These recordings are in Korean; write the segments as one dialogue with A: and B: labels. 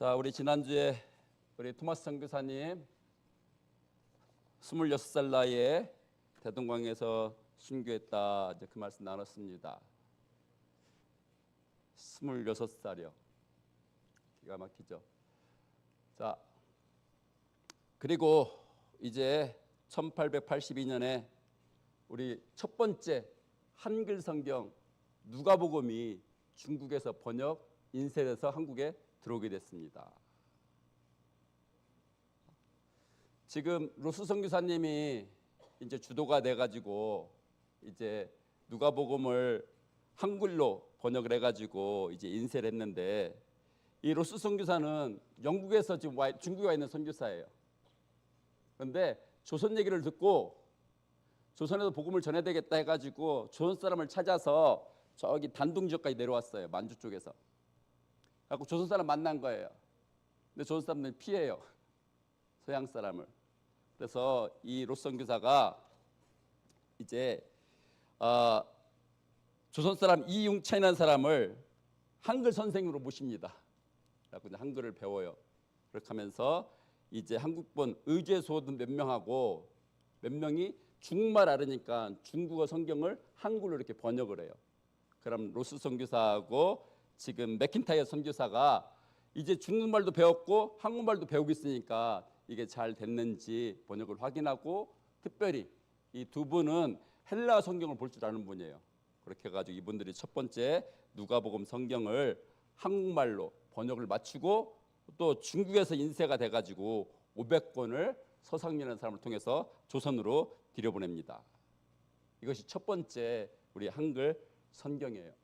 A: 자, 우리 지난주에 우리 토마스 선교사님 26살 나이에 대동강에서 순교했다, 이제 그 말씀 나눴습니다. 26살이요. 기가 막히죠. 자, 그리고 이제 1882년에 우리 첫 번째 한글 성경 누가복음이 중국에서 번역 인쇄돼서 한국에 들어오게 됐습니다. 지금 로스 선교사님이 이제 주도가 돼가지고 이제 누가복음을 한글로 번역을 해가지고 이제 인쇄를 했는데, 이 로스 선교사는 영국에서 지금 중국에 와 있는 선교사예요. 그런데 조선 얘기를 듣고 조선에서 복음을 전해야 되겠다 해가지고 조선 사람을 찾아서 저기 단둥 지역까지 내려왔어요. 만주 쪽에서. 그래서 조선 사람 만난 거예요. 근데 조선 사람들이 피해요, 서양 사람을. 그래서 이 로스 선교사가 이제 조선 사람 이융찬이라는 사람을 한글 선생으로 모십니다. 그래서 한글을 배워요. 그렇게 하면서 이제 한국본 의제 소든 몇 명하고 몇 명이 중국말 알으니까 중국어 성경을 한글로 이렇게 번역을 해요. 그럼 로스 선교사하고 지금 맥킨타이어 선교사가 이제 중국말도 배웠고 한국말도 배우고 있으니까 이게 잘 됐는지 번역을 확인하고, 특별히 이 두 분은 헬라 성경을 볼 줄 아는 분이에요. 그렇게 해가지고 이분들이 첫 번째 누가복음 성경을 한국말로 번역을 마치고 또 중국에서 인쇄가 돼가지고 500권을 서상민이라는 사람을 통해서 조선으로 들여보냅니다. 이것이 첫 번째 우리 한글 성경이에요.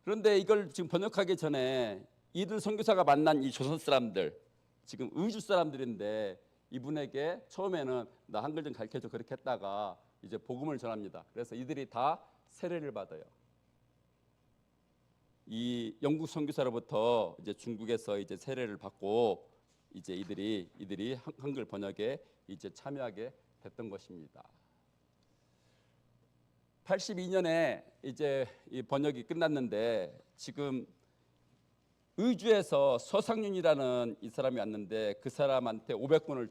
A: 그런데 이걸 지금 번역하기 전에 이들 선교사가 만난 이 조선 사람들, 지금 의주 사람들인데, 이분에게 처음에는 나 한글 좀 가르쳐줘 그렇게 했다가 이제 복음을 전합니다. 그래서 이들이 다 세례를 받아요. 이 영국 선교사로부터 이제 중국에서 이제 세례를 받고 이제 이들이 한글 번역에 이제 참여하게 됐던 것입니다. 82년에 이제 이 번역이 끝났는데, 지금 의주에서 서상윤이라는 이 사람이 왔는데 그 사람한테 500권을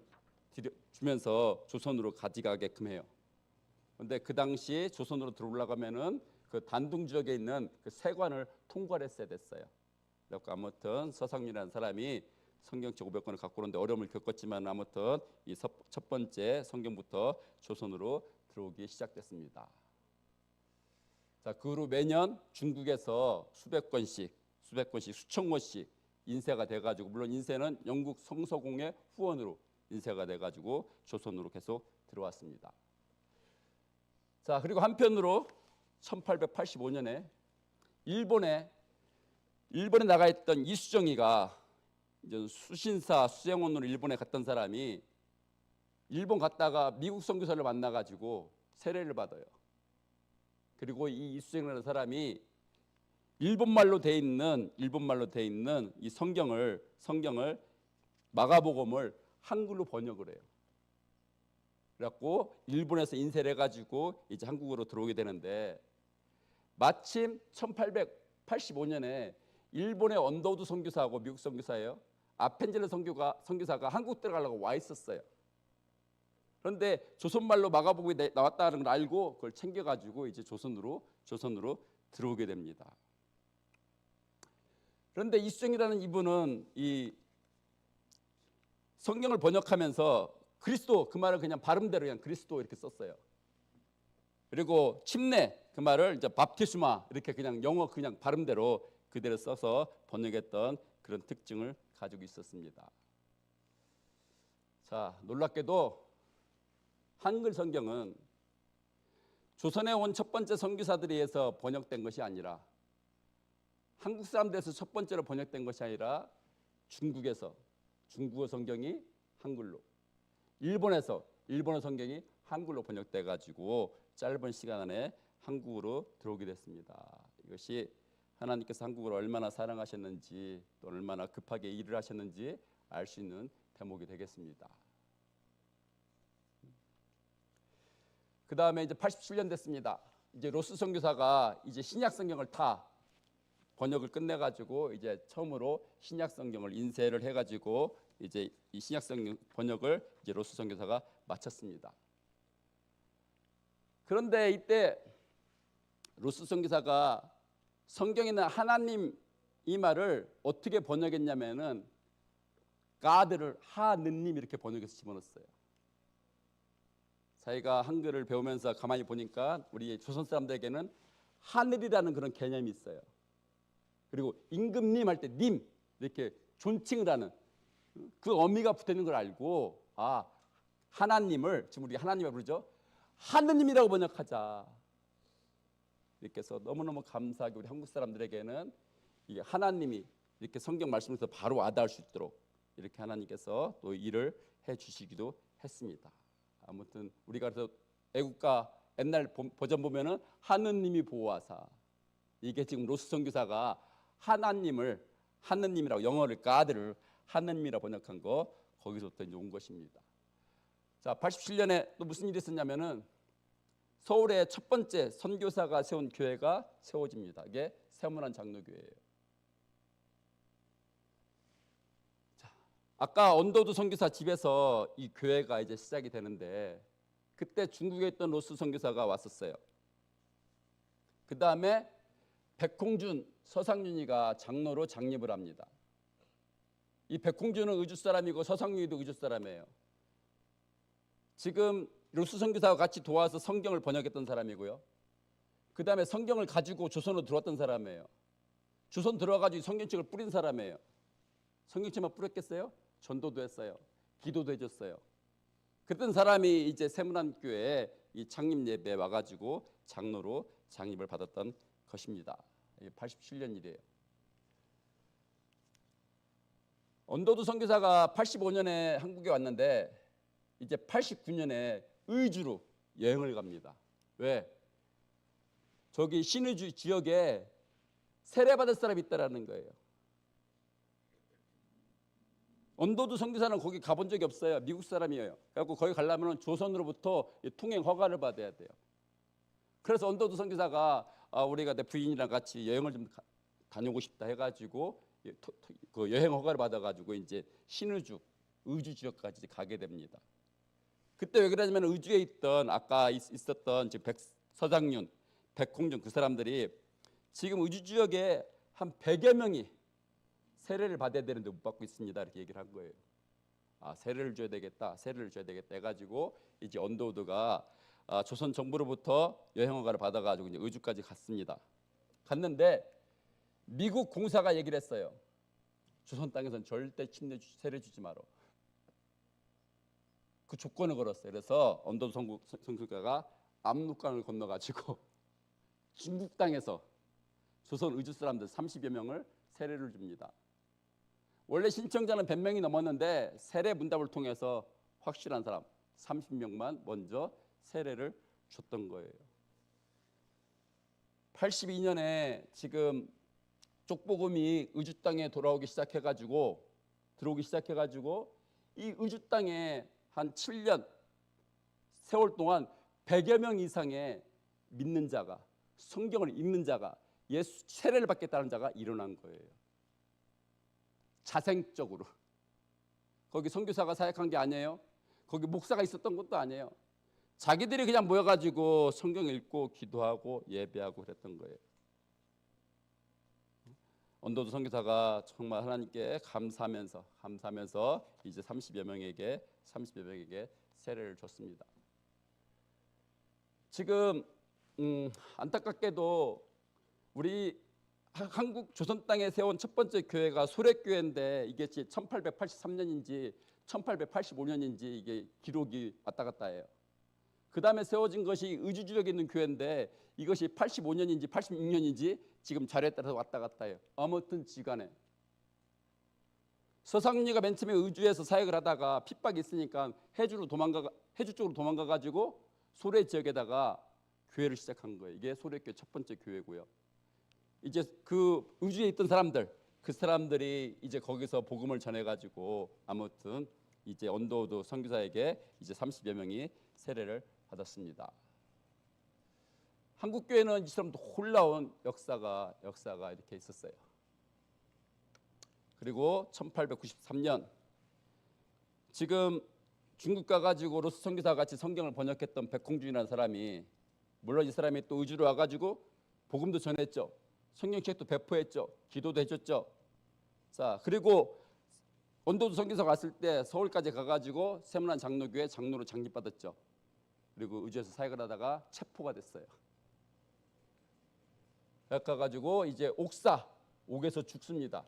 A: 주면서 조선으로 가져가게끔 해요. 그런데 그 당시 조선으로 들어오려면은 그 단둥 지역에 있는 그 세관을 통과를 했어야 됐어요. 그래서 아무튼 서상윤이라는 사람이 성경책 500권을 갖고 오는데 어려움을 겪었지만 아무튼 이 첫 번째 성경부터 조선으로 들어오기 시작됐습니다. 자, 그 후로 매년 중국에서 수백 권씩 수천 권씩 인쇄가 돼가지고, 물론 인쇄는 영국 성서공회 후원으로 인쇄가 돼가지고 조선으로 계속 들어왔습니다. 자, 그리고 한편으로 1885년에 일본에 나가 있던 이수정이가 이제 수신사 수행원으로 일본에 갔던 사람이 일본 갔다가 미국 선교사를 만나가지고 세례를 받아요. 그리고 이 이수정이라는 사람이 일본말로 돼 있는 이 성경을 마가복음을 한글로 번역을 해요. 그래갖고 일본에서 인쇄를 해가지고 이제 한국으로 들어오게 되는데, 마침 1885년에 일본의 언더우드 선교사하고 미국 선교사예요. 아펜젤레 선교사가 한국 들어가려고 와 있었어요. 그런데 조선말로 마가복음이 나왔다는 걸 알고 그걸 챙겨가지고 이제 조선으로 들어오게 됩니다. 그런데 이수정이라는 이분은 이 성경을 번역하면서 그리스도, 그 말을 그냥 발음대로 그냥 그리스도 이렇게 썼어요. 그리고 침례, 그 말을 이제 밥티스마 이렇게 그냥 영어 그냥 발음대로 그대로 써서 번역했던 그런 특징을 가지고 있었습니다. 자, 놀랍게도 한글 성경은 조선에 온 첫 번째 선교사들에 의해서 번역된 것이 아니라, 한국 사람들에서 첫 번째로 번역된 것이 아니라 중국에서 중국어 성경이 한글로, 일본에서 일본어 성경이 한글로 번역돼 가지고 짧은 시간 안에 한국으로 들어오게 됐습니다. 이것이 하나님께서 한국을 얼마나 사랑하셨는지, 또 얼마나 급하게 일을 하셨는지 알 수 있는 대목이 되겠습니다. 그 다음에 이제 87년 됐습니다. 이제 로스 선교사가 이제 신약 성경을 다 번역을 끝내 가지고 이제 처음으로 신약 성경을 인쇄를 해 가지고 이제 이 신약 성경 번역을 이제 로스 선교사가 마쳤습니다. 그런데 이때 로스 선교사가 성경에 있는 하나님 이 말을 어떻게 번역했냐면은 가드를 하느님 이렇게 번역해서 집어넣었어요. 자기가 한글을 배우면서 가만히 보니까 우리 조선 사람들에게는 하늘이라는 그런 개념이 있어요. 그리고 임금님 할 때 님 이렇게 존칭을 하는 그 어미가 붙어 있는 걸 알고 아 하나님을 지금 우리 하나님을 부르죠. 하느님이라고 번역하자. 이렇게 해서 너무너무 감사하게 우리 한국 사람들에게는 이 하나님이 이렇게 성경 말씀에서 바로 와닿을 수 있도록 이렇게 하나님께서 또 일을 해 주시기도 했습니다. 아무튼 우리가 그래서 애국가 옛날 버전 보면은 하느님이 보호하사 이게 지금 로스 선교사가 하나님을 하느님이라고 영어를 가드를 하느님이라고 번역한 거 거기서부터 이제 온 것입니다. 자, 87년에 또 무슨 일이 있었냐면은 서울의 첫 번째 선교사가 세운 교회가 세워집니다. 이게 세문안 장로교회예요. 자, 아까 언더우드 선교사 집에서 이 교회가 이제 시작이 되는데 그때 중국에 있던 로스 선교사가 왔었어요. 그 다음에 백홍준, 서상윤이가 장로로 장립을 합니다. 이 백홍준은 의주 사람이고 서상윤이도 의주 사람이에요. 지금 로스 선교사와 같이 도와서 성경을 번역했던 사람이고요. 그 다음에 성경을 가지고 조선으로 들어왔던 사람이에요. 조선 들어와가지고 성경책을 뿌린 사람이에요. 성경책만 뿌렸겠어요? 전도도 했어요. 기도도 해줬어요. 그랬던 사람이 이제 세문안교회에 이 창립 예배에 와가지고 장로로 장립을 받았던 것입니다. 87년 일이에요. 언더우드 선교사가 85년에 한국에 왔는데 이제 89년에 의주로 여행을 갑니다. 왜? 저기 신의주 지역에 세례받을 사람이 있다라는 거예요. 언더우드 선교사는 거기 가본 적이 없어요. 미국 사람이에요. 그래서 거기 가려면 조선으로부터 통행 허가를 받아야 돼요. 그래서 언더우드 선교사가 우리가 내 부인이랑 같이 여행을 좀 다녀오고 싶다 해가지고 그 여행 허가를 받아가지고 이제 신의주, 의주 지역까지 가게 됩니다. 그때 왜 그러냐면 의주에 있던 아까 있었던 지금 서장윤, 백홍준 그 사람들이 지금 의주 지역에 한 100여 명이 세례를 받아야 되는데 못 받고 있습니다. 이렇게 얘기를 한 거예요. 아, 세례를 줘야 되겠다, 세례를 줘야 되겠다 해가지고 이제 언더우드가 조선 정부로부터 여행 허가를 받아가지고 이제 의주까지 갔습니다. 갔는데 미국 공사가 얘기를 했어요. 조선 땅에서는 절대 세례 주지 마라. 그 조건을 걸었어요. 그래서 언더우드 선교사가 압록강을 건너가지고 중국 땅에서 조선 의주 사람들 30여 명을 세례를 줍니다. 원래 신청자는 100명이 넘었는데 세례 문답을 통해서 확실한 사람 30명만 먼저 세례를 줬던 거예요. 82년에 지금 족복음이 의주 땅에 들어오기 시작해가지고 이 의주 땅에 한 7년 세월 동안 100여 명 이상의 믿는 자가 성경을 읽는 자가 예수 세례를 받겠다는 자가 일어난 거예요. 자생적으로. 거기 선교사가 사역한 게 아니에요. 거기 목사가 있었던 것도 아니에요. 자기들이 그냥 모여가지고 성경 읽고 기도하고 예배하고 그랬던 거예요. 언더우드 선교사가 정말 하나님께 감사하면서 이제 30여 명에게 세례를 줬습니다. 지금 안타깝게도 우리 한국 조선 땅에 세운 첫 번째 교회가 소래교회인데 이게 1883년인지 1885년인지 이게 기록이 왔다 갔다 해요. 그 다음에 세워진 것이 의주 지역에 있는 교회인데 이것이 85년인지 86년인지 지금 자료에 따라서 왔다 갔다 해요. 아무튼 지간에 서상윤이가 맨 처음에 의주에서 사역을 하다가 핍박이 있으니까 해주 쪽으로 도망가가지고 소래 지역에다가 교회를 시작한 거예요. 이게 소래교회 첫 번째 교회고요. 이제 그 의주에 있던 그 사람들이 이제 거기서 복음을 전해가지고 아무튼 이제 언더우드 선교사에게 이제 30여 명이 세례를 받았습니다. 한국 교회는 이처럼 놀라운 역사가 이렇게 있었어요. 그리고 1893년 지금 중국 가가지고 로스 선교사 같이 성경을 번역했던 백홍준이라는 사람이, 물론 이 사람이 또 의주로 와가지고 복음도 전했죠. 성경책도 배포했죠. 기도도 해줬죠. 자, 그리고 원도도 선교사 갔을 때 서울까지 가가지고 세문안 장로교회 장로로 장립받았죠. 그리고 의주에서 사역을 하다가 체포가 됐어요. 가가지고 이제 옥에서 죽습니다.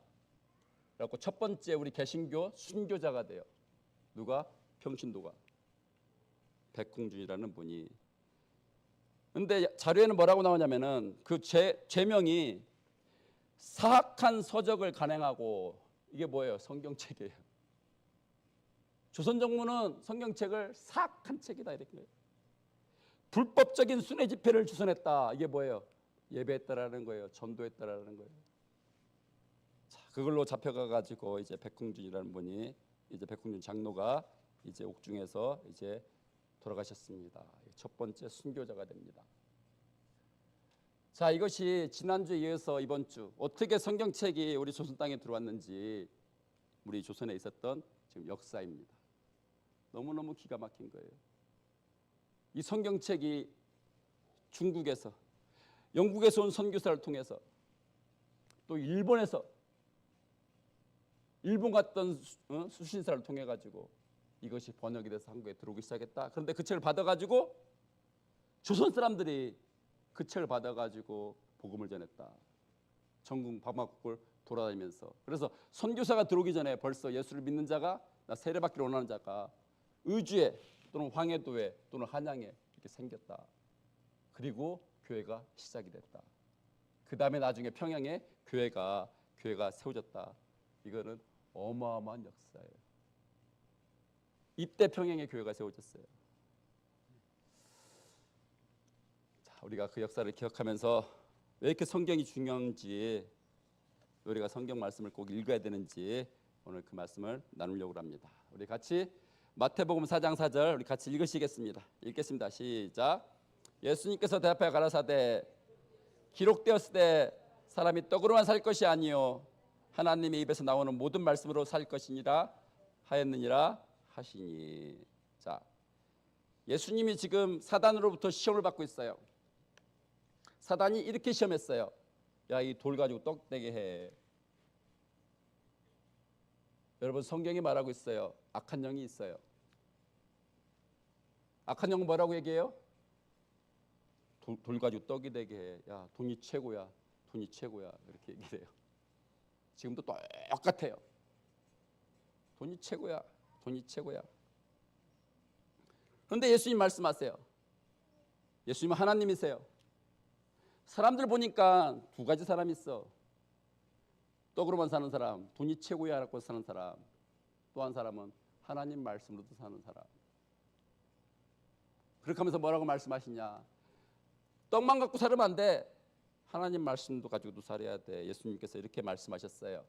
A: 그래갖고 첫 번째 우리 개신교 순교자가 돼요. 누가? 평신도가. 백홍준이라는 분이. 근데 자료에는 뭐라고 나오냐면은 그 죄명이 사악한 서적을 간행하고, 이게 뭐예요? 성경책이에요. 조선 정부는 성경책을 사악한 책이다 이렇게. 불법적인 순회 집회를 주선했다. 이게 뭐예요? 예배했다라는 거예요. 전도했다라는 거예요. 자, 그걸로 잡혀가 가지고 이제 백홍준이라는 분이, 이제 백홍준 장로가 이제 옥중에서 이제 돌아가셨습니다. 첫 번째 순교자가 됩니다. 자, 이것이 지난주에 이어서 이번 주 어떻게 성경책이 우리 조선 땅에 들어왔는지, 우리 조선에 있었던 지금 역사입니다. 너무너무 기가 막힌 거예요. 이 성경책이 중국에서, 영국에서 온 선교사를 통해서, 또 일본에서 일본 갔던 수신사를 통해 가지고 이것이 번역이 돼서 한국에 들어오기 시작했다. 그런데 그 책을 받아가지고 조선 사람들이 그 책을 받아가지고 복음을 전했다. 전국 방방곡곡을 돌아다니면서. 그래서 선교사가 들어오기 전에 벌써 예수를 믿는 자가, 나 세례받기를 원하는 자가 의주에 또는 황해도에 또는 한양에 이렇게 생겼다. 그리고 교회가 시작이 됐다. 그 다음에 나중에 평양에 교회가 세워졌다. 이거는 어마어마한 역사예요. 이때 평양에 교회가 세워졌어요. 자, 우리가 그 역사를 기억하면서 왜 이렇게 성경이 중요한지, 우리가 성경 말씀을 꼭 읽어야 되는지 오늘 그 말씀을 나누려고 합니다. 우리 같이 마태복음 4장 4절 우리 같이 읽으시겠습니다. 읽겠습니다. 시작. 예수님께서 대답하여 가라사대 기록되었을 때 사람이 떡으로만 살 것이 아니요 하나님의 입에서 나오는 모든 말씀으로 살 것이니라 하였느니라 하시니. 자, 예수님이 지금 사단으로부터 시험을 받고 있어요. 사단이 이렇게 시험했어요. 야, 이 돌 가지고 떡 되게 해. 여러분, 성경이 말하고 있어요. 악한 영이 있어요. 악한 영은 뭐라고 얘기해요? 돌 가지고 떡이 되게 해. 야, 돈이 최고야. 돈이 최고야. 이렇게 얘기해요. 지금도 똑같아요. 돈이 최고야. 돈이 최고야. 그런데 예수님 말씀하세요. 예수님은 하나님이세요. 사람들 보니까 두 가지 사람이 있어. 떡으로만 사는 사람, 돈이 최고야라고 사는 사람, 또 한 사람은 하나님 말씀으로도 사는 사람. 그렇게 하면서 뭐라고 말씀하시냐? 떡만 갖고 살면 안 돼. 하나님 말씀도 가지고도 살아야 돼. 예수님께서 이렇게 말씀하셨어요.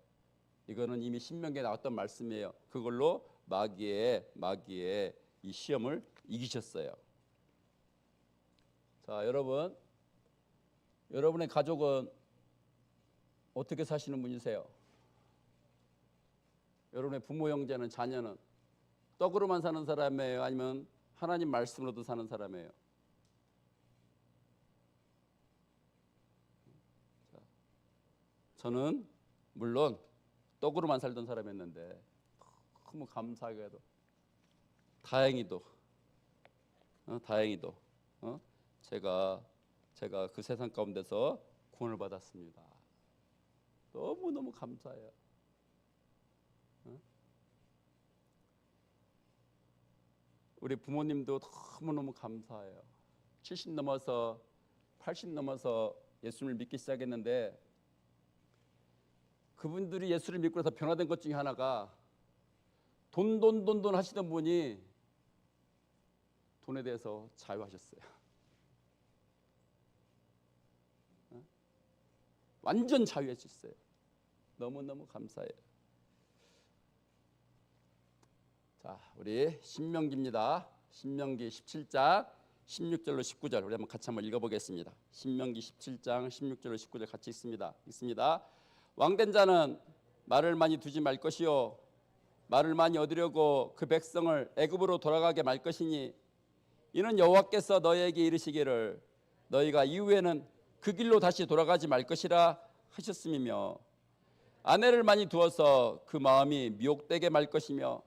A: 이거는 이미 신명기에 나왔던 말씀이에요. 그걸로 마귀의 이 시험을 이기셨어요. 자, 여러분의 가족은 어떻게 사시는 분이세요? 여러분의 부모, 형제는, 자녀는 떡으로만 사는 사람이에요? 아니면 하나님 말씀으로도 사는 사람이에요? 저는 물론 떡으로만 살던 사람이었는데 너무 감사하게도 다행히도 제가 그 세상 가운데서 구원을 받았습니다. 너무너무 감사해요. 우리 부모님도 너무너무 감사해요. 70 넘어서 80 넘어서 예수를 믿기 시작했는데 그분들이 예수를 믿고 나서 변화된 것 중에 하나가 돈 하시던 분이 돈에 대해서 자유하셨어요. 완전 자유해졌어요. 너무너무 감사해요. 자, 우리 신명기입니다. 신명기 17장 16절로 19절 우리 한번 같이 한번 읽어보겠습니다. 신명기 17장 16절로 19절 같이 읽습니다. 왕된 자는 말을 많이 두지 말 것이요 말을 많이 얻으려고 그 백성을 애굽으로 돌아가게 말 것이니 이는 여호와께서 너희에게 이르시기를 너희가 이후에는 그 길로 다시 돌아가지 말 것이라 하셨음이며 아내를 많이 두어서 그 마음이 미혹되게 말 것이며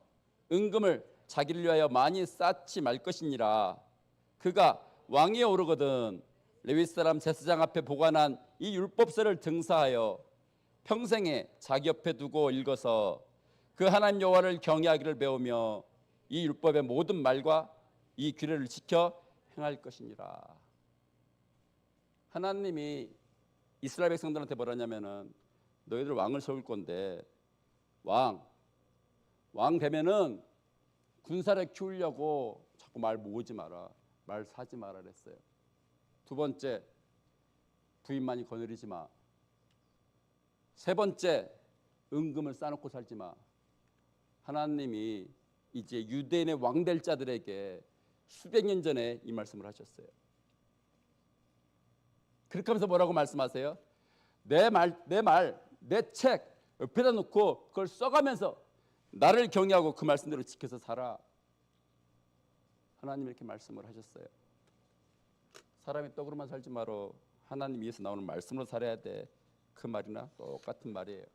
A: 은금을 자기를 위하여 많이 쌓지 말 것이니라. 그가 왕위에 오르거든 레위 사람 제사장 앞에 보관한 이 율법서를 등사하여 평생에 자기 옆에 두고 읽어서 그 하나님 여호와를 경외하기를 배우며 이 율법의 모든 말과 이 규례를 지켜 행할 것이니라. 하나님이 이스라엘 백성들한테 뭐라냐면은 너희들 왕을 세울 건데 왕 되면은 군사를 키우려고 자꾸 말 모으지 마라. 말 사지 마라 그랬어요. 두 번째, 부인 많이 거느리지 마. 세 번째, 은금을 쌓아놓고 살지 마. 하나님이 이제 유대인의 왕될 자들에게 수백 년 전에 이 말씀을 하셨어요. 그렇게 하면서 뭐라고 말씀하세요? 내 책 옆에다 놓고 그걸 써가면서 나를 경외하고 그 말씀대로 지켜서 살아. 하나님 이렇게 말씀을 하셨어요. 사람이 떡으로만 살지 말어 하나님 위에서 나오는 말씀으로 살아야 돼. 그 말이나 똑같은 말이에요.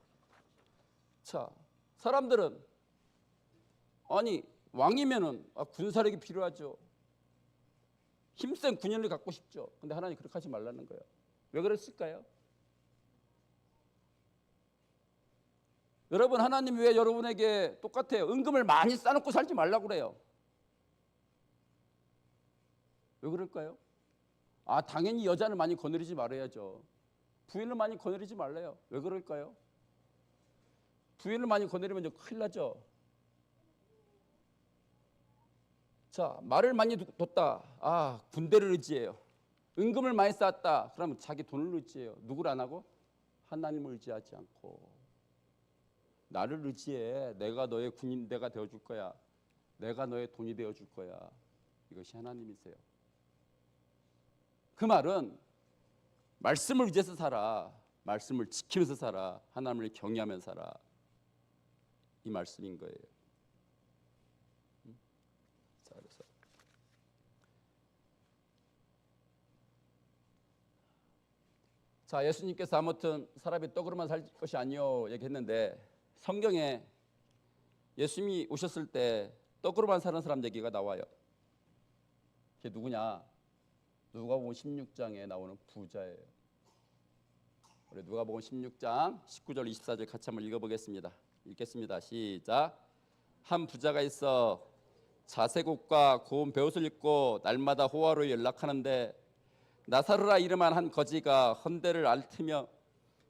A: 자, 사람들은 아니 왕이면은 군사력이 필요하죠. 힘센 군인을 갖고 싶죠. 근데 하나님 그렇게 하지 말라는 거예요. 왜 그랬을까요? 여러분 하나님 왜 여러분에게 똑같아요. 은금을 많이 쌓아놓고 살지 말라고 그래요. 왜 그럴까요? 당연히 여자를 많이 거느리지 말아야죠. 부인을 많이 거느리지 말래요. 왜 그럴까요? 부인을 많이 거느리면 이제 큰일 나죠. 자, 말을 많이 뒀다. 군대를 의지해요. 은금을 많이 쌓았다. 그러면 자기 돈을 의지해요. 누구를 안 하고? 하나님을 의지하지 않고 나를 의지해. 내가 너의 군인대가 되어줄 거야. 내가 너의 돈이 되어줄 거야. 이것이 하나님이세요. 그 말은 말씀을 의지해서 살아. 말씀을 지키면서 살아. 하나님을 경외하면서 살아. 이 말씀인 거예요. 자, 그래서 예수님께서 아무튼 사람이 떡으로만 살 것이 아니요 얘기했는데 성경에 예수님이 오셨을 때 떡으로만 사는 사람 얘기가 나와요. 그게 누구냐? 누가복음 16장에 나오는 부자예요. 우리 누가복음 16장 19절 24절 같이 한번 읽어보겠습니다. 읽겠습니다. 시작. 한 부자가 있어 자색옷과 고운 베옷을 입고 날마다 호화로 연락하는데 나사로라 이름한 한 거지가 헌대를 앓으며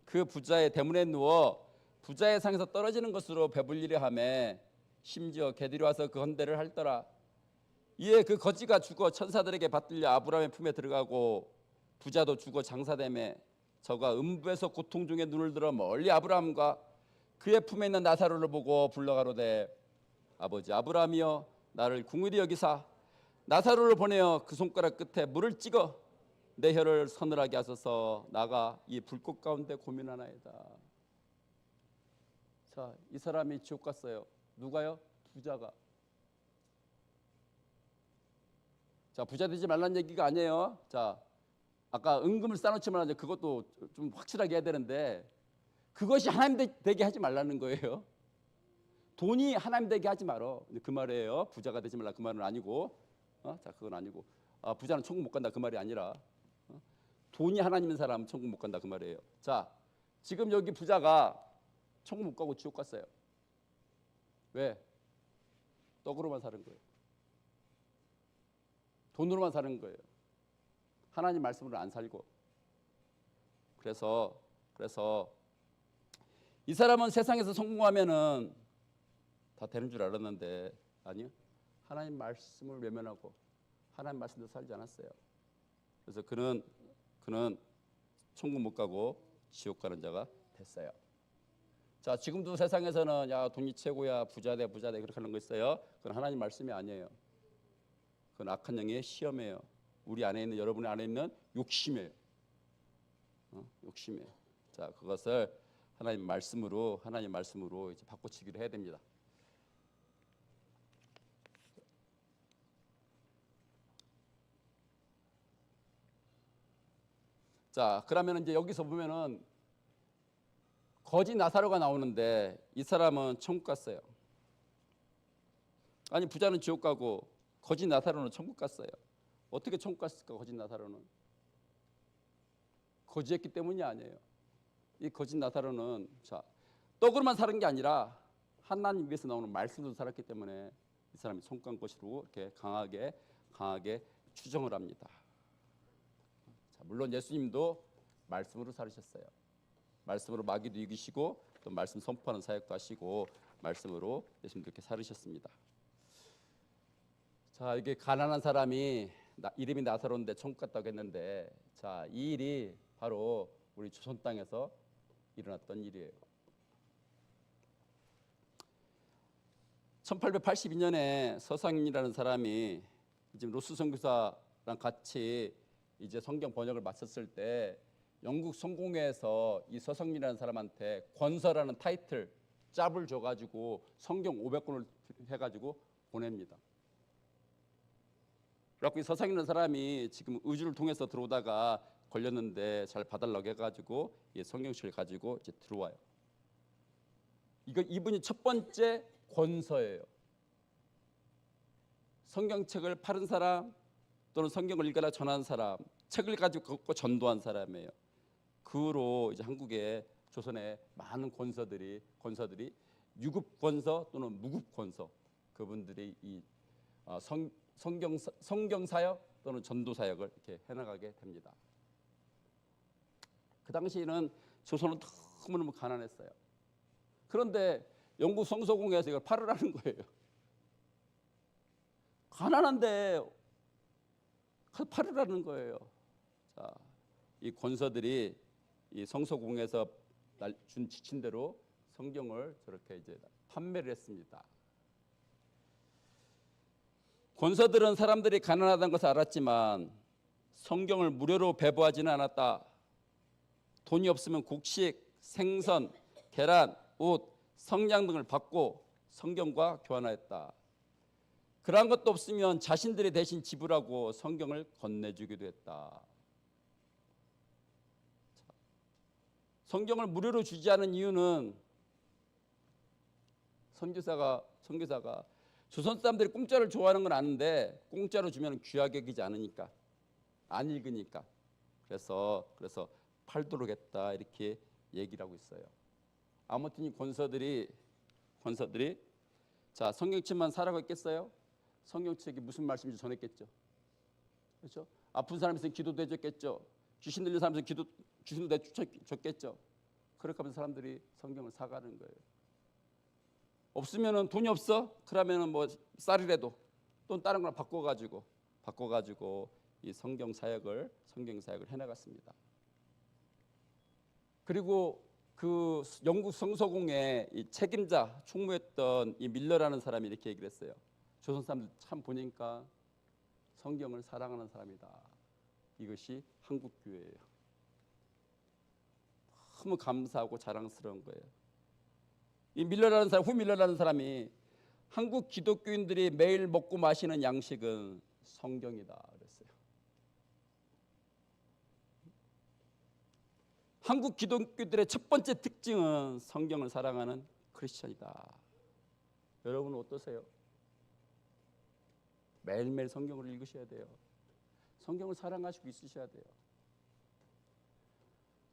A: 그 부자의 대문에 누워 부자의 상에서 떨어지는 것으로 배불리려 하매 심지어 개들이 와서 그 헌대를 핥더라. 이에 그 거지가 죽어 천사들에게 받들려 아브라함의 품에 들어가고 부자도 죽어 장사되매 저가 음부에서 고통 중에 눈을 들어 멀리 아브라함과 그의 품에 있는 나사로를 보고 불러가로되 아버지 아브라함이여 나를 궁휼히 여기사 나사로를 보내어 그 손가락 끝에 물을 찍어 내 혀를 서늘하게 하소서. 나가 이 불꽃 가운데 고민하나이다. 자, 이 사람이 지옥 갔어요. 누가요? 부자가. 자, 부자 되지 말라는 얘기가 아니에요. 자, 아까 은금을 쌓아놓지 말라. 그것도 좀 확실하게 해야 되는데 그것이 하나님 되게 하지 말라는 거예요. 돈이 하나님 되게 하지 말어. 그 말이에요. 부자가 되지 말라 그 말은 아니고. 자, 그건 아니고. 부자는 천국 못 간다 그 말이 아니라 돈이 하나님인 사람은 천국 못 간다 그 말이에요. 자, 지금 여기 부자가 천국 못 가고 지옥 갔어요. 왜? 떡으로만 사는 거예요. 돈으로만 사는 거예요. 하나님 말씀으로 안 살고. 그래서 이 사람은 세상에서 성공하면은 다 되는 줄 알았는데 아니요. 하나님 말씀을 외면하고 하나님 말씀대로 살지 않았어요. 그래서 그는 천국 못 가고 지옥 가는 자가 됐어요. 자, 지금도 세상에서는 야 돈이 최고야 부자 돼 그렇게 하는 거 있어요. 그건 하나님 말씀이 아니에요. 그건 악한 영의 시험이에요. 우리 안에 있는 여러분의 안에 있는 욕심이에요. 욕심이에요. 자, 그것을 하나님 말씀으로 이제 바꿔치기를 해야 됩니다. 자, 그러면 이제 여기서 보면은 거지 나사로가 나오는데 이 사람은 천국 갔어요. 아니, 부자는 지옥 가고 거지 나사로는 천국 갔어요. 어떻게 천국 갔을까? 거지 나사로는 거지였기 때문이 아니에요. 이 거지 나사로는 자, 떡으로만 사는 게 아니라 하나님 입에서 나오는 말씀으로 살았기 때문에 이 사람이 천국 간 것으로 이렇게 강하게 추정을 합니다. 자, 물론 예수님도 말씀으로 살으셨어요. 말씀으로 마귀도 이기시고 또 말씀 선포하는 사역도 하시고 말씀으로 예수님도 이렇게 살으셨습니다. 자, 이게 가난한 사람이 이름이 나사로인데 천국 갔다고 했는데, 자, 이 일이 바로 우리 조선 땅에서 일어났던 일이에요. 1882년에 서상인이라는 사람이 지금 로스 선교사랑 같이 이제 성경 번역을 마쳤을 때 영국 성공회에서 이 서성민이라는 사람한테 권서라는 타이틀 짭을 줘가지고 성경 500권을 해가지고 보냅니다. 그래갖고 이 서성민이라는 사람이 지금 의주를 통해서 들어오다가 걸렸는데 잘 봐달라고 해가지고 이 성경책을 가지고 이제 들어와요. 이분이 첫 번째 권서예요. 성경책을 팔은 사람 또는 성경을 읽거나 전한 사람, 책을 가지고 전도한 사람이에요. 그 후로 이제 한국에 조선에 많은 권서들이 유급 권서 또는 무급 권서, 그분들이 이 성경 사역 또는 전도 사역을 이렇게 해나가게 됩니다. 그 당시에는 조선은 너무너무 가난했어요. 그런데 영국 성서공회에서 이걸 팔으라는 거예요. 가난한데 팔으라는 거예요. 자, 이 권서들이 이 성서공회에서 준 지침대로 성경을 저렇게 이제 판매를 했습니다. 권서들은 사람들이 가난하다는 것을 알았지만 성경을 무료로 배부하지는 않았다. 돈이 없으면 곡식, 생선, 계란, 옷, 성냥 등을 받고 성경과 교환하였다. 그러한 것도 없으면 자신들이 대신 지불하고 성경을 건네주기도 했다. 성경을 무료로 주지 않은 이유는 선교사가 조선 사람들이 공짜를 좋아하는 건 아는데 공짜로 주면 귀하게 여기지 않으니까, 안 읽으니까, 그래서 팔도록 했다 이렇게 얘기를 하고 있어요. 아무튼 이 권서들이 자, 성경책만 사라고 했겠어요? 성경책이 무슨 말씀인지 전했겠죠. 그렇죠? 아픈 사람 있으면 기도도 해줬겠죠. 귀신 들린 사람 있으면 귀신도 내쫓았겠죠. 그렇게 하면서 사람들이 성경을 사가는 거예요. 없으면은 돈이 없어? 그러면은 뭐 쌀이라도 또는 다른 걸 바꿔가지고 이 성경 사역을 해나갔습니다. 그리고 그 영국 성서공회 이 책임자 총무했던 이 밀러라는 사람이 이렇게 얘기를 했어요. 조선 사람들 참 보니까 성경을 사랑하는 사람이다. 이것이 한국 교회예요. 너무 감사하고 자랑스러운 거예요. 이 후 밀러라는 사람이 한국 기독교인들이 매일 먹고 마시는 양식은 성경이다 그랬어요. 한국 기독교들의 첫 번째 특징은 성경을 사랑하는 크리스천이다. 여러분은 어떠세요? 매일매일 성경을 읽으셔야 돼요. 성경을 사랑하시고 있으셔야 돼요.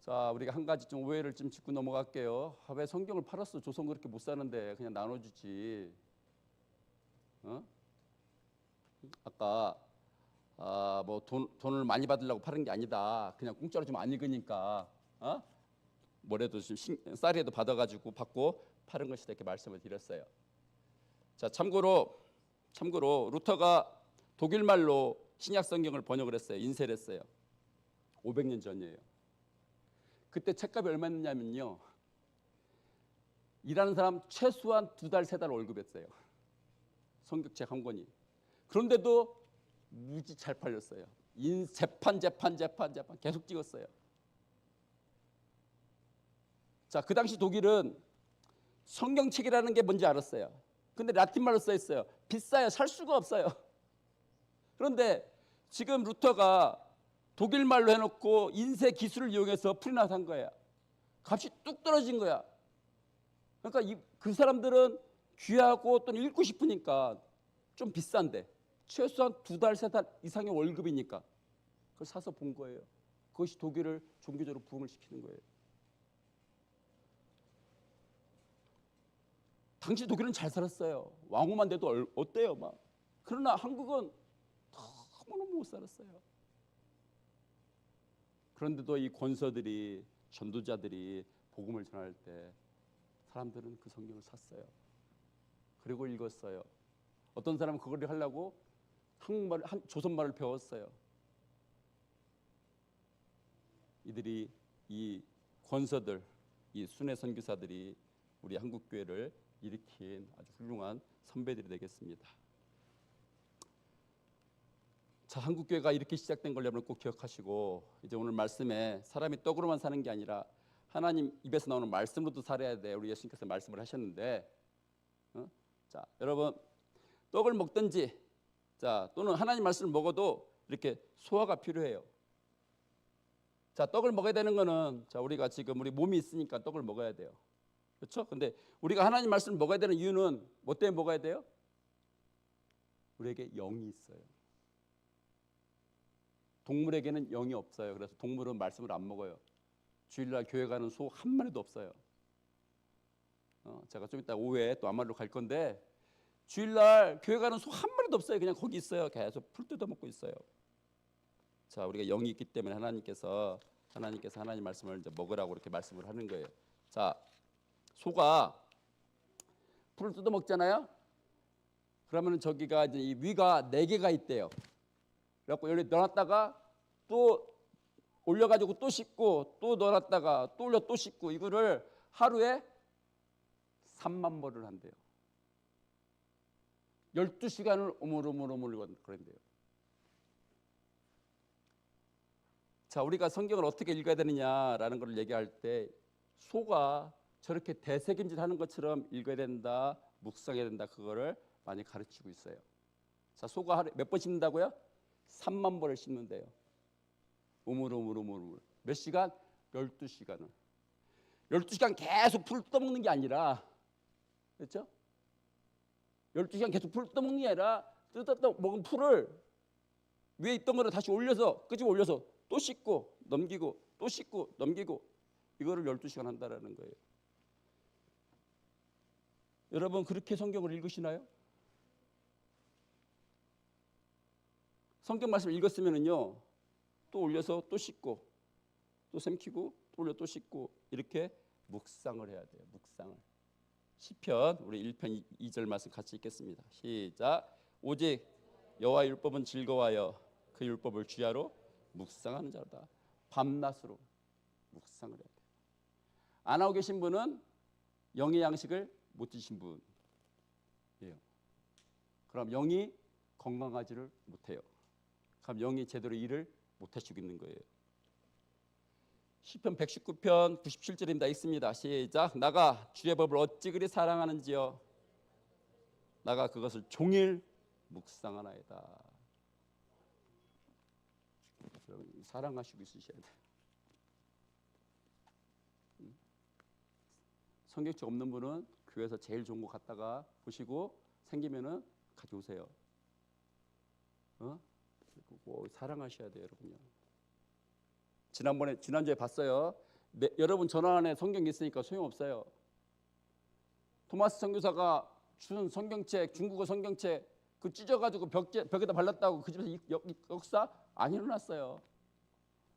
A: 자, 우리가 한 가지 좀 오해를 좀 짚고 넘어갈게요. 왜 성경을 팔았어? 조선 그렇게 못 사는데 그냥 나눠주지. 아까 뭐 돈을 많이 받으려고 파는 게 아니다. 그냥 공짜로 좀 안 읽으니까 뭐래도 좀 쌀이라도 받고 파는 것이다 이렇게 말씀을 드렸어요. 자, 참고로 루터가 독일 말로 신약 성경을 번역을 했어요. 인쇄를 했어요. 500년 전이에요. 그때 책값이 얼마였냐면요, 일하는 사람 최소한 2달, 3달 월급했어요. 성경책 한 권이. 그런데도 무지 잘 팔렸어요. 재판 계속 찍었어요. 자, 그 당시 독일은 성경책이라는 게 뭔지 알았어요. 근데 라틴말로 써 있어요. 비싸요. 살 수가 없어요. 그런데 지금 루터가 독일말로 해놓고 인쇄 기술을 이용해서 프린트아웃 한 거야. 값이 뚝 떨어진 거야. 그러니까 그 사람들은 귀하고 또는 읽고 싶으니까 좀 비싼데 최소한 2달, 3달 이상의 월급이니까 그걸 사서 본 거예요. 그것이 독일을 종교적으로 부흥을 시키는 거예요. 당시 독일은 잘 살았어요. 왕후만 돼도 어때요, 막. 그러나 한국은 너무너무 못 살았어요. 그런데도 이 권서들이, 전도자들이 복음을 전할 때 사람들은 그 성경을 샀어요. 그리고 읽었어요. 어떤 사람은 그걸 하려고 한국말, 조선말을 배웠어요. 이들이, 이 권서들, 이 순회 선교사들이 우리 한국 교회를 일으킨 아주 훌륭한 선배들이 되겠습니다. 자, 한국 교회가 이렇게 시작된 걸 여러분 꼭 기억하시고, 이제 오늘 말씀에 사람이 떡으로만 사는 게 아니라 하나님 입에서 나오는 말씀으로도 살아야 돼. 우리 예수님께서 말씀을 하셨는데, 자, 여러분 떡을 먹든지, 자, 또는 하나님 말씀을 먹어도 이렇게 소화가 필요해요. 자, 떡을 먹어야 되는 거는, 자, 우리가 지금 우리 몸이 있으니까 떡을 먹어야 돼요. 그렇죠? 근데 우리가 하나님 말씀을 먹어야 되는 이유는 뭐 때문에 먹어야 돼요? 우리에게 영이 있어요. 동물에게는 영이 없어요. 그래서 동물은 말씀을 안 먹어요. 주일날 교회 가는 소 한 마리도 없어요. 제가 좀 이따 오후에 또 아말로 갈 건데, 주일날 교회 가는 소 한 마리도 없어요. 그냥 거기 있어요. 계속 풀 뜯어 먹고 있어요. 자, 우리가 영이 있기 때문에 하나님께서 하나님 말씀을 이제 먹으라고 이렇게 말씀을 하는 거예요. 자, 소가 풀을 뜯어 먹잖아요. 그러면 저기가 이제 이 위가 4개가 있대요. 그래갖고 여기 넣어놨다가 또 올려가지고 또 씻고, 또 넣어놨다가 또 올려 또 씻고, 이거를 하루에 3만 번을 한대요. 12시간을 오물오물 그런대요. 자, 우리가 성경을 어떻게 읽어야 되느냐라는 걸 얘기할 때 소가 저렇게 대책임질 하는 것처럼 읽어야 된다, 묵상해야 된다, 그거를 많이 가르치고 있어요. 자, 소가 하루에 몇 번 씹는다고요? 3만 번을 씹는데요. 오물. 몇 시간? 12시간을. 12시간 계속 풀 떠먹는 게 아니라, 그렇죠? 12시간 계속 풀 떠먹는 게 아니라 뜯었다 먹은 풀을 위에 있던 거를 다시 올려서, 끄집어 올려서 또 씻고 넘기고 또 씻고 넘기고, 이거를 12시간 한다라는 거예요. 여러분 그렇게 성경을 읽으시나요? 성경 말씀 읽었으면은요, 또 올려서 또 씻고 또 삼키고 또 올려 또 씻고, 이렇게 묵상을 해야 돼요. 묵상을. 시편 우리 1편 2절 말씀 같이 읽겠습니다. 시작. 오직 여호와의 율법은 즐거워하여 그 율법을 주야로 묵상하는 자로다. 밤낮으로 묵상을 해야 돼요. 안 하고 계신 분은 영의 양식을 못 드신 분이에요. 그럼 영이 건강하지를 못해요. 그럼 영이 제대로 일을 못 하시고 있는 거예요. 시편 119편 97절입니다. 읽습니다. 시작. 나가 주의 법을 어찌 그리 사랑하는지요. 나가 그것을 종일 묵상하나이다. 여러분 사랑하시고 있으셔야 돼요. 성경책 없는 분은 교회에서 제일 좋은 거 갖다가 보시고 생기면은 가져오세요. 꼭 사랑하셔야 돼요, 여러분요. 지난주에 봤어요. 여러분 전화 안에 성경이 있으니까 소용없어요. 토마스 선교사가 준 성경책, 중국어 성경책 그 찢어가지고 벽에다 발랐다고 그 집에서 역사 안 일어났어요.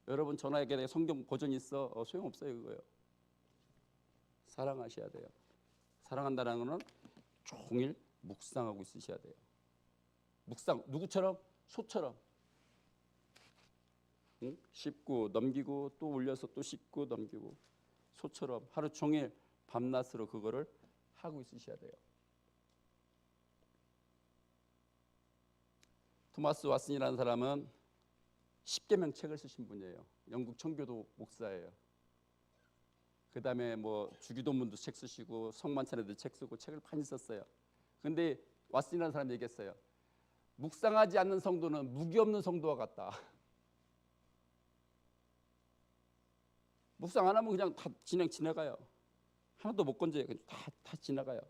A: 여러분 전화에게 성경 버전이 있어, 소용없어요 그거요. 사랑하셔야 돼요. 사랑한다는 것은 종일 묵상하고 있으셔야 돼요. 묵상 누구처럼? 소처럼. 응? 씹고 넘기고 또 올려서 또 씹고 넘기고, 소처럼 하루 종일 밤낮으로 그거를 하고 있으셔야 돼요. 토마스 왓슨이라는 사람은 십계명 책을 쓰신 분이에요. 영국 청교도 목사예요. 그다음에 뭐 주기도문도 책 쓰시고 성만찬에도 책 쓰고 책을 많이 썼어요. 근데 왓슨이라는 사람이 얘기했어요. 묵상하지 않는 성도는 무기 없는 성도와 같다. 묵상 안 하면 그냥 다 지나가요. 하나도 못 건져요. 다 지나가요.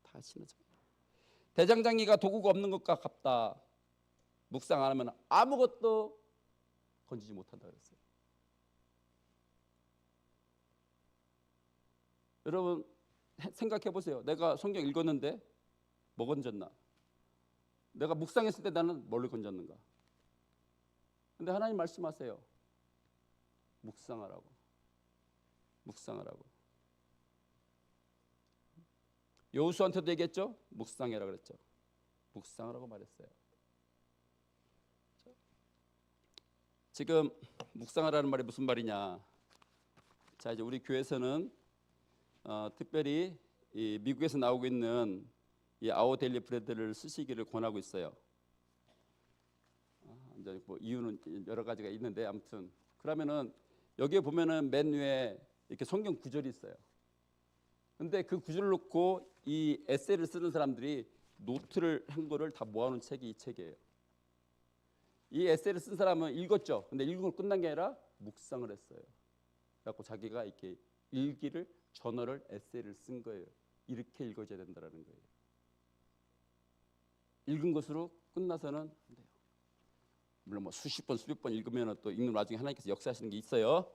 A: 다 지나가요. 대장장이가 도구가 없는 것과 같다. 묵상 안 하면 아무것도 건지지 못한다 그랬어요. 여러분 생각해 보세요. 내가 성경 읽었는데 뭐 건졌나? 내가 묵상했을 때 나는 뭘 건졌는가? 근데 하나님 말씀하세요. 묵상하라고. 묵상하라고. 여호수아한테도 얘기했죠? 묵상해라 그랬죠. 묵상하라고 말했어요. 지금 묵상하라는 말이 무슨 말이냐? 자, 이제 우리 교회에서는 특별히 이 미국에서 나오고 있는 이 아워 데일리 브레드를 쓰시기를 권하고 있어요. 이제 뭐 이유는 여러 가지가 있는데 아무튼 그러면은 여기에 보면은 맨 위에 이렇게 성경 구절이 있어요. 근데 그 구절을 놓고 이 에세이를 쓰는 사람들이 노트를 한 거를 다 모아놓은 책이 이 책이에요. 이 에세이를 쓴 사람은 읽었죠. 근데 읽은 걸 끝난 게 아니라 묵상을 했어요. 그래갖고 자기가 이렇게 일기를 저널을 에세이를 쓴 거예요. 이렇게 읽어줘야 된다라는 거예요. 읽은 것으로 끝나서는 안 돼요. 물론 뭐 수십 번, 수백 번 읽으면 또 읽는 와중에 하나님께서 역사하시는 게 있어요.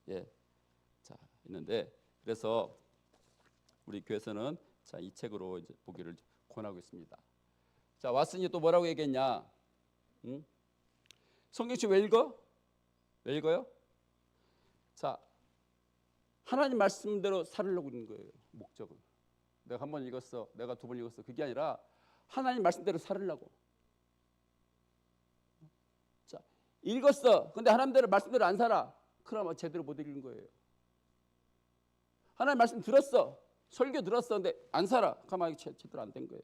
A: 예, 자 있는데 그래서 우리 교회에서는 자 이 책으로 이제 보기를 권하고 있습니다. 자 왓슨이 또 뭐라고 얘기했냐? 성경책 왜 읽어? 왜 읽어요? 자 하나님 말씀대로 살으려고 있는 거예요. 목적은 내가 한 번 읽었어, 내가 두 번 읽었어 그게 아니라 하나님 말씀대로 살으려고. 자 읽었어. 근데 하나님대로 말씀대로 안 살아. 그러면 제대로 못 읽은 거예요. 하나님 말씀 들었어. 설교 들었어. 근데 안 살아. 그러면 제대로 안 된 거예요.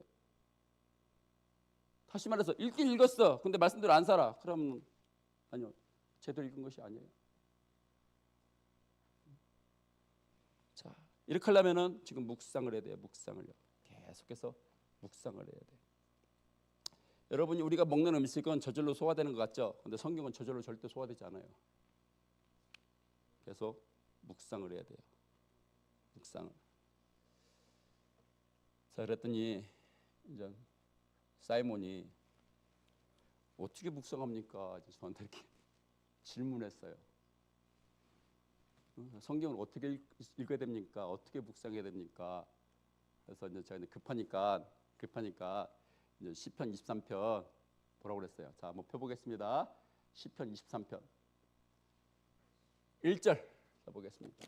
A: 다시 말해서 읽긴 읽었어. 근데 말씀대로 안 살아. 그러면 아니요. 제대로 읽은 것이 아니에요. 자, 이렇게 하려면은 지금 묵상을 해야 돼요. 묵상을요. 계속해서 묵상을 해야 돼요. 여러분이 우리가 먹는 음식은 저절로 소화되는 것 같죠? 근데 성경은 저절로 절대 소화되지 않아요. 계속 묵상을 해야 돼요. 묵상을. 자, 그랬더니 이제 사이몬이 어떻게 묵상합니까? 저한테 이렇게 질문했어요. 성경을 어떻게 읽어야 됩니까? 어떻게 묵상해야 됩니까? 그래서 이제 제가 급하니까 이제 시편 23편 보라고 그랬어요. 자, 한번 펴보겠습니다. 시편 23편 1절 보겠습니다.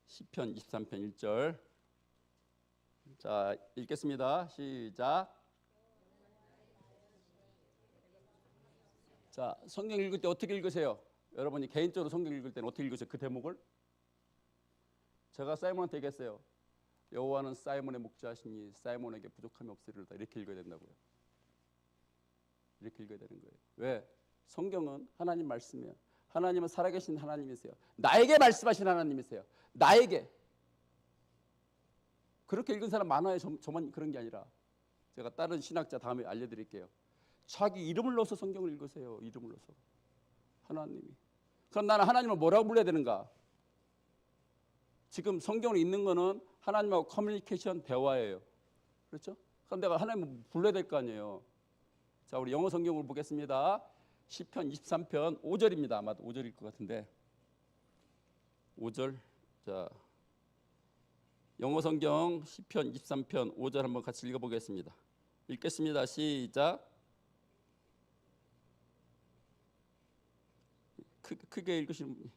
A: 시편 23편 1절. 자, 읽겠습니다. 시작. 자, 성경 읽을 때 어떻게 읽으세요? 여러분이 개인적으로 성경 읽을 때는 어떻게 읽으세요? 그 대목을? 제가 사이몬한테 얘기했어요. 여호와는 사이몬의 목자시니 사이몬에게 부족함이 없으리로다. 이렇게 읽어야 된다고요. 이렇게 읽어야 되는 거예요. 왜? 성경은 하나님 말씀이에요. 하나님은 살아계신 하나님이세요. 나에게 말씀하신 하나님이세요. 나에게. 그렇게 읽은 사람 많아요. 저만 그런 게 아니라. 제가 다른 신학자 다음에 알려드릴게요. 자기 이름을 넣어서 성경을 읽으세요. 이름을 넣어서. 하나님이. 그럼 나는 하나님을 뭐라고 불러야 되는가? 지금 성경을 읽는 거는 하나님하고 커뮤니케이션 대화예요. 그렇죠? 그럼 내가 하나님을 불러야 될 거 아니에요. 자, 우리 영어 성경을 보겠습니다. 시편 23편 5절입니다. 아마도 5절일 것 같은데 5절. 자, 영어 성경 시편 23편 5절 한번 같이 읽어보겠습니다. 읽겠습니다. 시작. 크게 읽으시는 분이.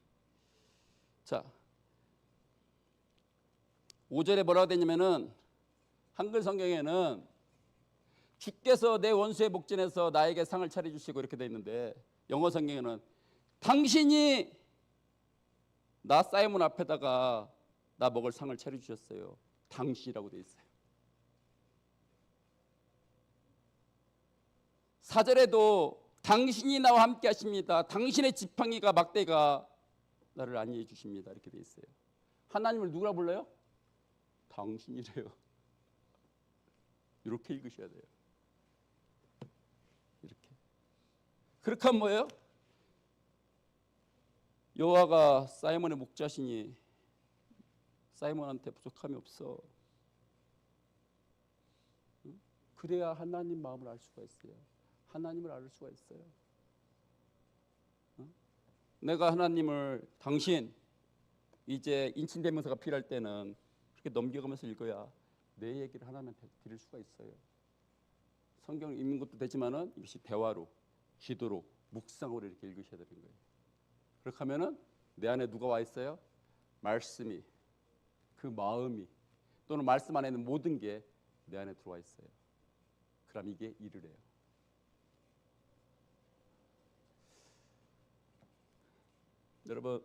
A: 자, 5절에 뭐라고 되냐면은 한글 성경에는 주께서 내 원수의 목전에서 나에게 상을 차려주시고 이렇게 돼 있는데 영어 성경에는 당신이 나 사이몬 앞에다가 나 먹을 상을 차려주셨어요. 당신이라고 돼 있어요. 4절에도 당신이 나와 함께 하십니다. 당신의 지팡이가 막대가 나를 안위해 주십니다. 이렇게 돼 있어요. 하나님을 누구라 불러요? 당신이래요. 이렇게 읽으셔야 돼요. 이렇게. 그렇게 하면 뭐예요? 여호와가 사이몬의 목자시니 사이몬한테 부족함이 없어. 그래야 하나님 마음을 알 수가 있어요. 하나님을 알 수가 있어요. 내가 하나님을 당신 이제 인칭대명사가 필요할 때는 그렇게 넘겨가면서 읽어야 내 얘기를 하나님한테 드릴 수가 있어요. 성경을 읽는 것도 되지만은 이것이 대화로, 기도로, 묵상으로 이렇게 읽으셔야 되는 거예요. 그렇게 하면은 내 안에 누가 와 있어요? 말씀이, 그 마음이, 또는 말씀 안에 있는 모든 게 내 안에 들어와 있어요. 그럼 이게 일을 해요. 여러분,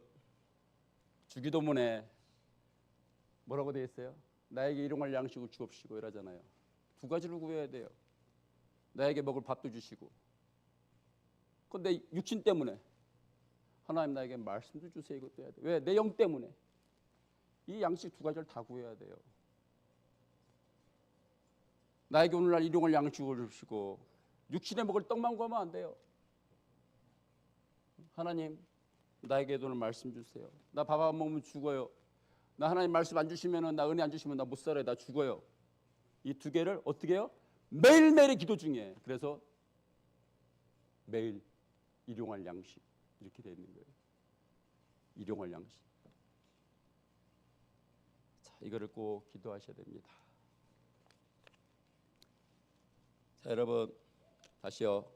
A: 주기도문에 뭐라고 되어 있어요? 나에게 일용할 양식을 주옵시고 이러잖아요. 두 가지를 구해야 돼요. 나에게 먹을 밥도 주시고. 그런데 육신 때문에 하나님 나에게 말씀도 주세요. 이것도 해야 돼요. 왜? 내 영 때문에. 이 양식 두 가지를 다 구해야 돼요. 나에게 오늘날 일용할 양식을 주시고 육신에 먹을 떡만 구하면 안 돼요. 하나님 나에게 오늘 말씀 주세요. 나 밥 안 먹으면 죽어요. 나 하나님 말씀 안 주시면은, 나 은혜 안 주시면 나 못 살아요. 나 죽어요. 이 두 개를 어떻게 해요? 매일매일의 기도 중에. 그래서 매일 일용할 양식 이렇게 되어 있는 거예요. 일용할 양식. 자, 이거를 꼭 기도하셔야 됩니다. 자, 여러분 다시요.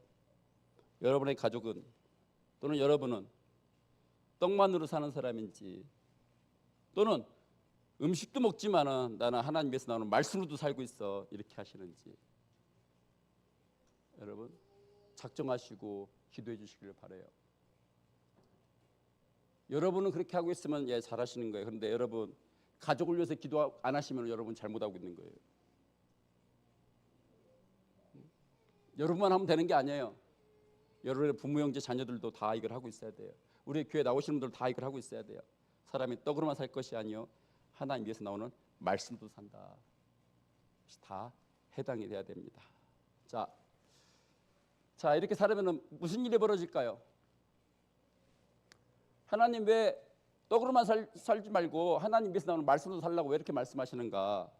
A: 여러분의 가족은 또는 여러분은 떡만으로 사는 사람인지, 또는 음식도 먹지만은 나는 하나님께서 나오는 말씀으로도 살고 있어 이렇게 하시는지 여러분 작정하시고 기도해 주시기를 바라요. 여러분은 그렇게 하고 있으면 예 잘하시는 거예요. 그런데 여러분 가족을 위해서 기도 안 하시면 여러분 잘못하고 있는 거예요. 여러분만 하면 되는 게 아니에요. 여러분의 부모, 형제, 자녀들도 다 이걸 하고 있어야 돼요. 우리 교회 나오시는 분들 다 이걸 하고 있어야 돼요. 사람이 떡으로만 살 것이 아니요 하나님 위해서 나오는 말씀도 산다. 다 해당이 돼야 됩니다. 자 이렇게 살면 무슨 일이 벌어질까요? 하나님 왜 떡으로만 살지 말고 하나님 위해서 나오는 말씀도 살라고 왜 이렇게 말씀하시는가?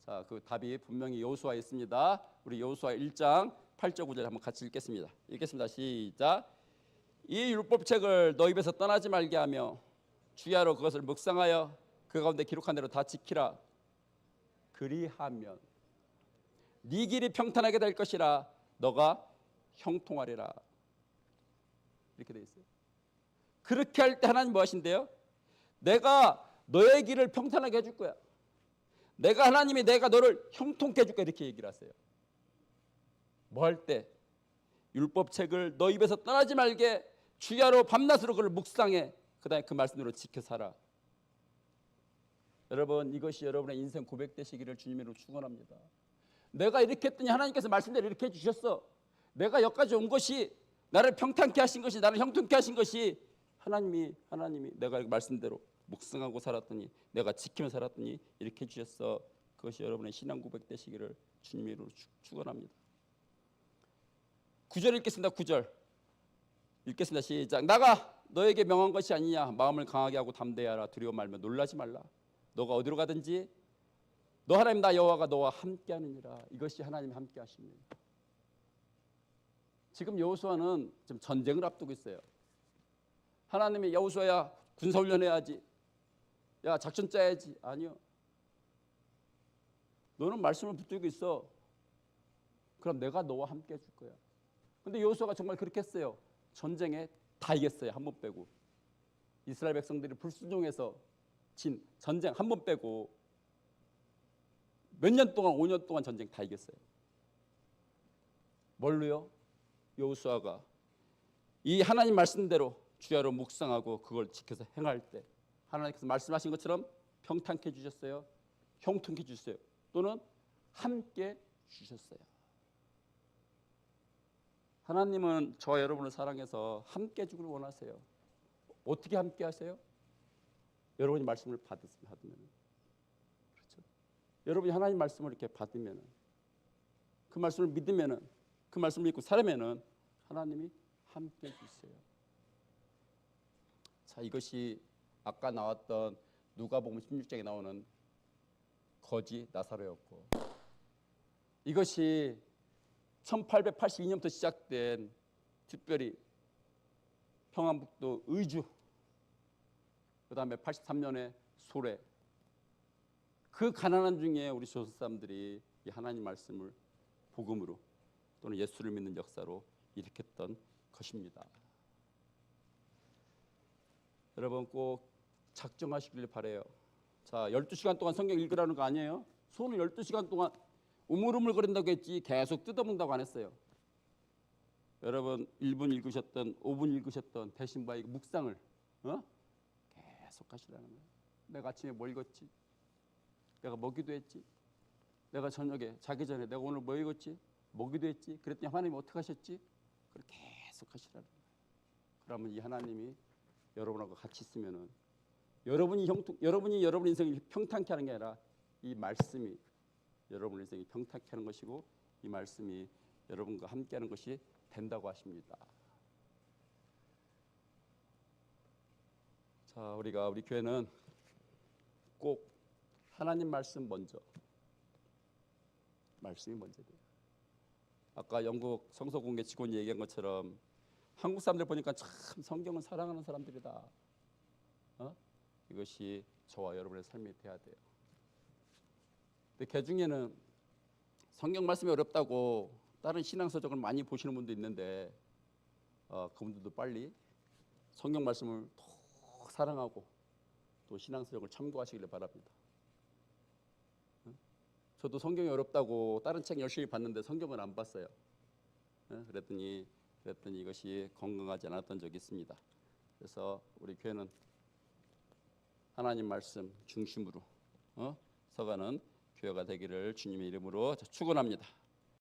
A: 자, 그 답이 분명히 여호수아에 있습니다. 우리 여호수아 1장 8절 9절 한번 같이 읽겠습니다. 읽겠습니다. 시작. 이 율법책을 너 입에서 떠나지 말게 하며 주야로 그것을 묵상하여 그 가운데 기록한 대로 다 지키라. 그리하면 네 길이 평탄하게 될 것이라 너가 형통하리라. 이렇게 돼 있어요. 그렇게 할 때 하나님 뭐 하신대요? 내가 너의 길을 평탄하게 해줄 거야. 내가 하나님이 내가 너를 형통케 해줄 거야. 이렇게 얘기를 하세요. 뭐 할 때? 율법책을 너 입에서 떠나지 말게 주야로 밤낮으로 그걸 묵상해. 그 다음에 그 말씀대로 지켜 살아. 여러분 이것이 여러분의 인생 고백 되시기를 주님으로 축원합니다. 내가 이렇게 했더니 하나님께서 말씀대로 이렇게 해주셨어. 내가 여기까지 온 것이 나를 평탄케 하신 것이 나를 형통케 하신 것이 하나님이 내가 말씀대로 묵상하고 살았더니 내가 지키며 살았더니 이렇게 해주셨어. 그것이 여러분의 신앙 고백 되시기를 주님으로 축원합니다. 9절 읽겠습니다. 9절 읽겠습니다. 시작. 나가 너에게 명한 것이 아니냐. 마음을 강하게 하고 담대하라. 두려워 말며 놀라지 말라. 너가 어디로 가든지 너 하나님 나 여호와가 너와 함께하느니라. 이것이 하나님 함께 하십니다. 지금 여호수아는 지금 전쟁을 앞두고 있어요. 하나님이 여호수아야 군사훈련해야지. 야 작전 짜야지. 아니요. 너는 말씀을 붙들고 있어. 그럼 내가 너와 함께 해줄 거야. 근데 여호수아가 정말 그렇게 했어요. 전쟁에 다 이겼어요. 한 번 빼고. 이스라엘 백성들이 불순종해서 진 전쟁 한 번 빼고 몇 년 동안 5년 동안 전쟁 다 이겼어요. 뭘로요? 여호수아가 이 하나님 말씀대로 주야로 묵상하고 그걸 지켜서 행할 때 하나님께서 말씀하신 것처럼 평탄케 해주셨어요. 형통케 해주셨어요. 또는 함께 주셨어요. 하나님은 저와 여러분을 사랑해서 함께 해주길 원하세요. 어떻게 함께 하세요? 여러분이 말씀을 받으면, 그렇죠? 여러분이 하나님 말씀을 이렇게 받으면, 그 말씀을 믿으면, 그 말씀을 믿고 살면은 하나님이 함께 해주세요. 자, 이것이 아까 나왔던 누가복음 16장에 나오는 거지 나사로였고, 이것이 1882년부터 시작된 특별히 평안북도 의주, 그 다음에 83년에 소래, 그 가난한 중에 우리 조선 사람들이 이 하나님 말씀을 복음으로 또는 예수를 믿는 역사로 일으켰던 것입니다. 여러분 꼭 작정하시길 바라요. 자, 12시간 동안 성경 읽으라는 거 아니에요? 손을 12시간 동안 우물우물거린다고 했지 계속 뜯어본다고 안 했어요. 여러분 1분 읽으셨던 5분 읽으셨던 대신 봐 이거 묵상을 계속 하시라는 거예요. 내가 아침에 뭐 읽었지? 내가 뭐 기도했지? 내가 저녁에 자기 전에 내가 오늘 뭐 읽었지? 뭐 기도했지? 그랬더니 하나님이 어떻게 하셨지? 그걸 계속 하시라는 거예요. 그러면 이 하나님이 여러분하고 같이 있으면은 여러분이 여러분 인생을 평탄케 하는 게 아니라 이 말씀이 여러분 인생이 평탄케 하는 것이고 이 말씀이 여러분과 함께하는 것이 된다고 하십니다. 자, 우리 교회는 꼭 하나님 말씀 먼저, 말씀이 먼저 돼요. 아까 영국 성서공회 직원이 얘기한 것처럼 한국 사람들 보니까 참 성경을 사랑하는 사람들이다. 이것이 저와 여러분의 삶이 돼야 돼요. 근데 그 중에는 성경 말씀이 어렵다고 다른 신앙서적을 많이 보시는 분도 있는데 그분들도 빨리 성경 말씀을 더 사랑하고 또 신앙서적을 참고하시기를 바랍니다. 저도 성경이 어렵다고 다른 책 열심히 봤는데 성경을 안 봤어요. 그랬더니 이것이 건강하지 않았던 적이 있습니다. 그래서 우리 교회는 하나님 말씀 중심으로 서가는 교회가 되기를 주님의 이름으로 축원합니다.